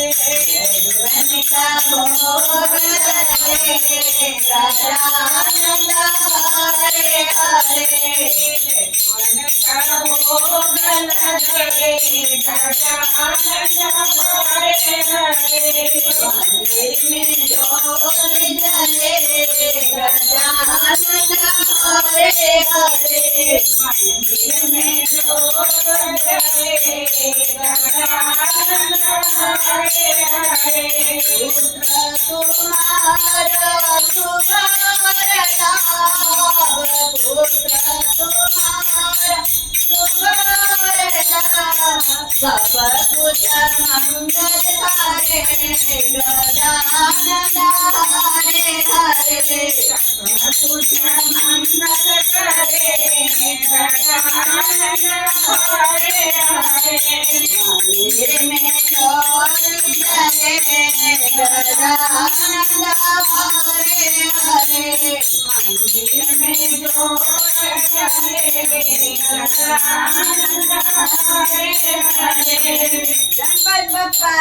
का भोग लगे गजानन हरे हरे मन का भोग लगे गजानन हरे हरे मंदिर में ज्योत जले गजानन हरे हरे मंदिर में ज्योत जले गजानन हरे हरे पुत्र तुम्हारा सुवर लाभ पुत्र तुम्हारा सुवर लाभ सब कुछ मंगल करे गजानन हरे हरे सब कुछ मंगल करे गजानन हरे हरे मंदिर में ज्योत जले गजानन हरे हरे मंदिर में ज्योत जले गजानन हरे हरे गणपति बप्पा